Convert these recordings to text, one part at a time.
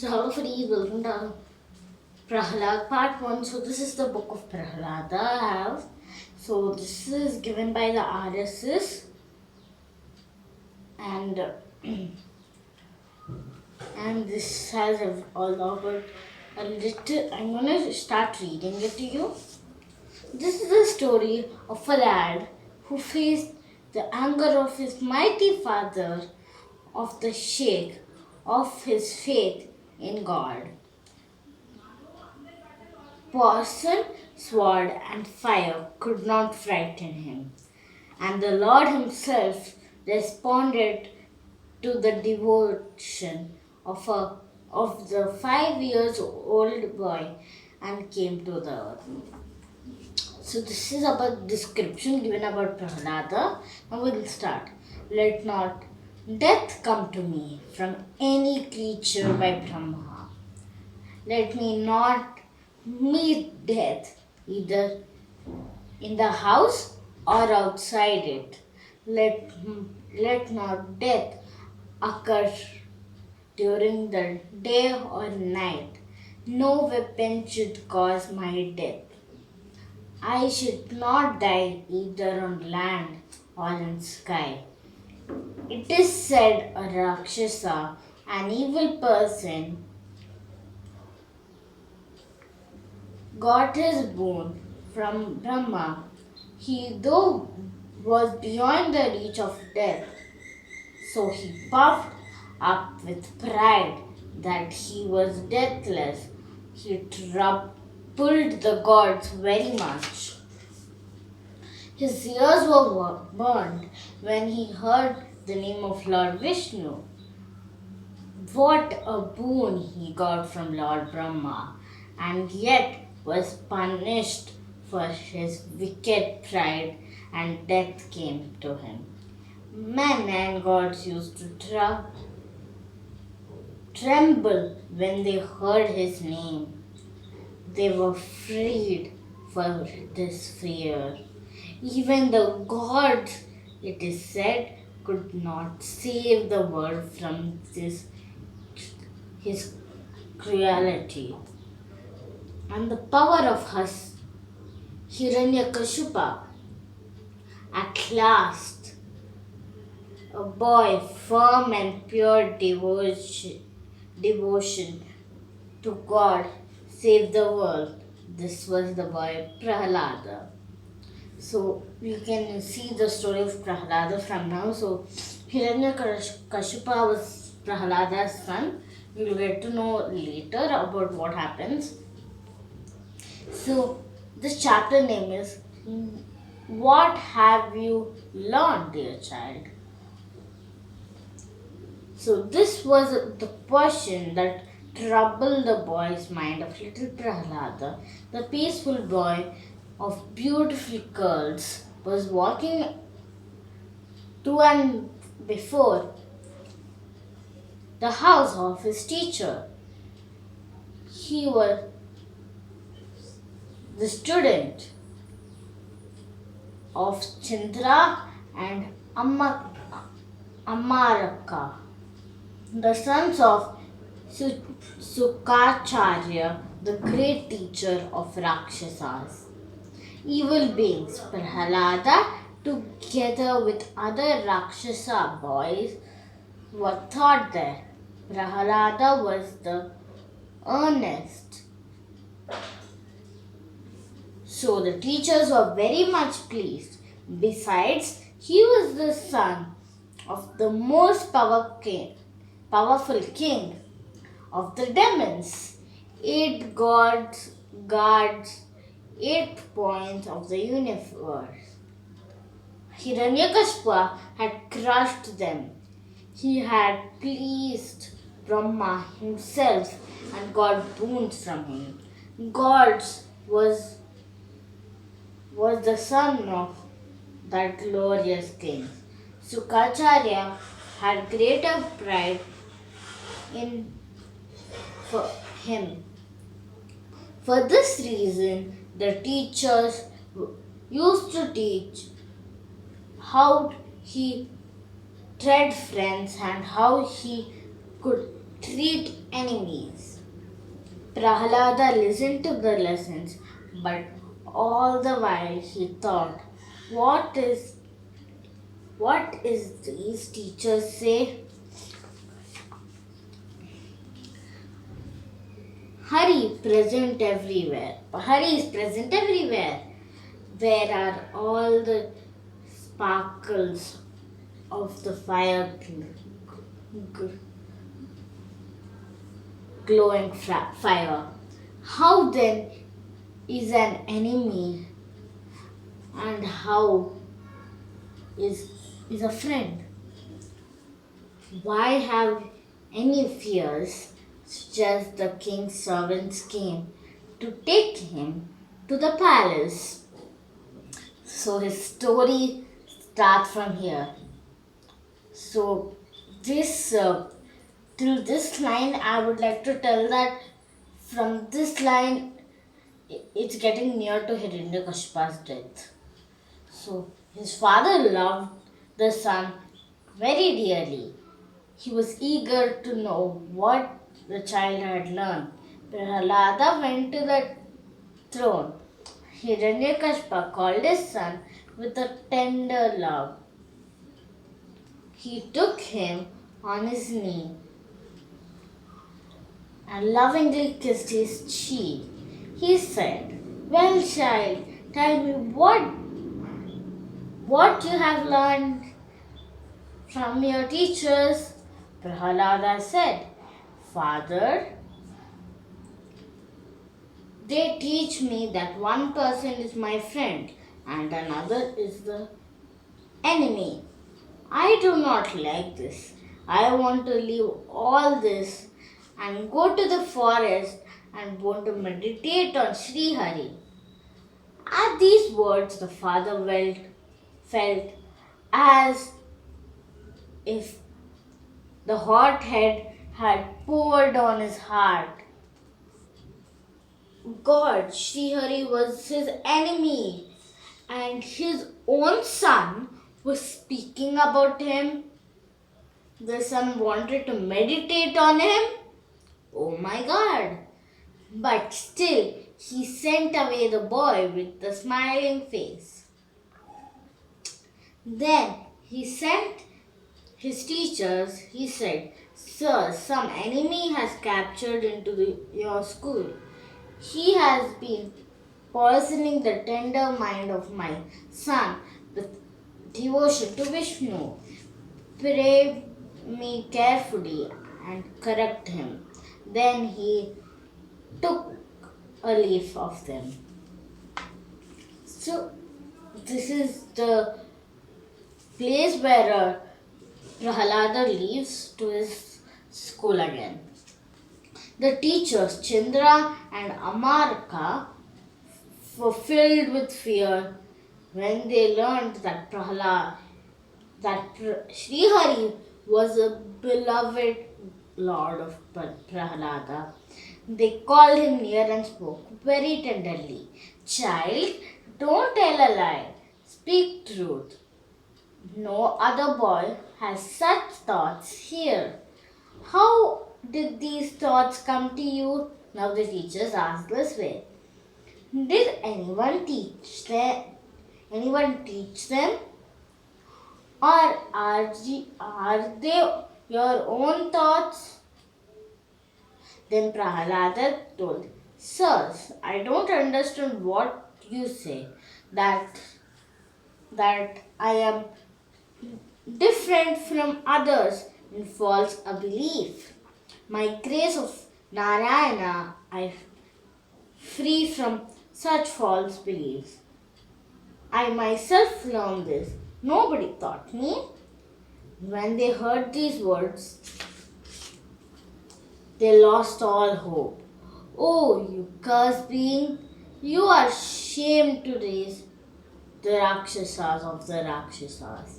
So hello for welcome to Prahalad part 1. So this is the book of Prahalad I have. So this is given by the RSS and and this has all about a little. I'm gonna start reading it to you. This is the story of a lad who faced the anger of his mighty father, of the shake of his faith in God. Poison, sword, and fire could not frighten him, and the Lord Himself responded to the devotion of the 5 years old boy and came to the earth. So this is about description given about Prahalada. Now we'll start. Let not death come to me from any creature by Brahma. Let me not meet death either in the house or outside it. Let not death occur during the day or night. No weapon should cause my death. I should not die either on land or in sky. It is said a Rakshasa, an evil person, got his boon from Brahma. He, though, was beyond the reach of death, so he puffed up with pride that he was deathless. He troubled the gods very much. His ears were burned when he heard the name of Lord Vishnu. What a boon he got from Lord Brahma, and yet was punished for his wicked pride, and death came to him. Men and gods used to tremble when they heard his name. They were freed for this fear. Even the gods, it is said, could not save the world from his cruelty. And the power of Hiranyakashipu. At last, a boy firm and pure devotion to God saved the world. This was the boy Prahalada. So we can see the story of Prahalada from now. So Hiranyakashipu was Prahalada's son. We will get to know later about what happens. So this chapter name is What Have You Learned, Dear Child? So this was the question that troubled the boy's mind of little Prahalada. The peaceful boy of beautiful curls was walking to and before the house of his teacher. He was the student of Chandra and Amaraka, the sons of Sukacharya, the great teacher of Rakshasas. Evil beings, Prahalada, together with other Rakshasa boys, were taught there. Prahalada was the earnest. So the teachers were very much pleased. Besides, he was the son of the most powerful king of the demons. 8 gods guards 8 points of the universe. Hiranyakashipu had crushed them. He had pleased Brahma himself and got boons from him. Gods was the son of that glorious king. Sukacharya had greater pride in for him. For this reason, the teachers used to teach how he tread friends and how he could treat enemies. Prahalada listened to the lessons, but all the while he thought, what is these teachers say? Hurry present everywhere. Hurry is present everywhere. Where are all the sparkles of the fire gl- glowing fire? How then is an enemy and how is a friend? Why have any fears? Just the king's servants came to take him to the palace. So his story starts from here. So this till this line, I would like to tell that from this line, it's getting near to Hiranyakashipu's death. So his father loved the son very dearly. He was eager to know what the child had learned. Prahalada went to the throne. Hiranyakashipu called his son with a tender love. He took him on his knee and lovingly kissed his cheek. He said, "Well, child, tell me what you have learned from your teachers." Prahalada said, "Father, they teach me that one person is my friend and another is the enemy. I do not like this. I want to leave all this and go to the forest and want to meditate on Sri Hari." At these words, the father felt as if the hot head had poured on his heart. God, Sri Hari was his enemy, and his own son was speaking about him. The son wanted to meditate on him. Oh my God! But still, he sent away the boy with the smiling face. Then he sent his teachers. He said, "Sir, some enemy has captured into your school. He has been poisoning the tender mind of my son with devotion to Vishnu. Pray me carefully and correct him." Then he took a leaf of them. So, this is the place where Prahalada leaves to his school again. The teachers, Chandra and Amarka, were filled with fear when they learned that Sri Hari was a beloved lord of Prahalada. They called him near and spoke very tenderly. "Child, don't tell a lie. Speak truth. No other boy has such thoughts here." "How did these thoughts come to you?" Now the teachers asked this way. "Did anyone teach them? Or are they your own thoughts?" Then Prahalada told, "Sirs, I don't understand what you say. That I am different from others in false belief. My grace of Narayana, I free from such false beliefs. I myself learned this. Nobody taught me." When they heard these words, they lost all hope. "Oh, you cursed being, you are shamed to raise the Rakshasas of the Rakshasas.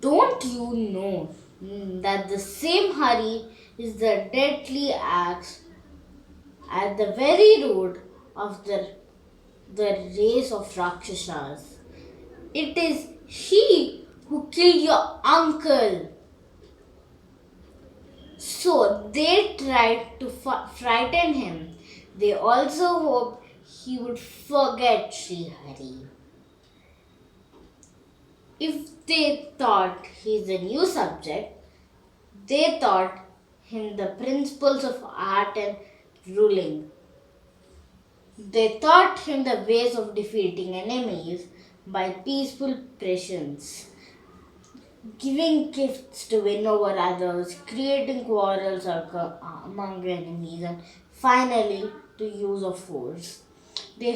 Don't you know that the same Hari is the deadly axe at the very root of the race of Rakshasas? It is he who killed your uncle. So they tried to frighten him. They also hoped he would forget Sri Hari. If they thought he's a new subject, they taught him the principles of art and ruling. They taught him the ways of defeating enemies by peaceful patience, giving gifts to win over others, creating quarrels among enemies, and finally, to use of force. They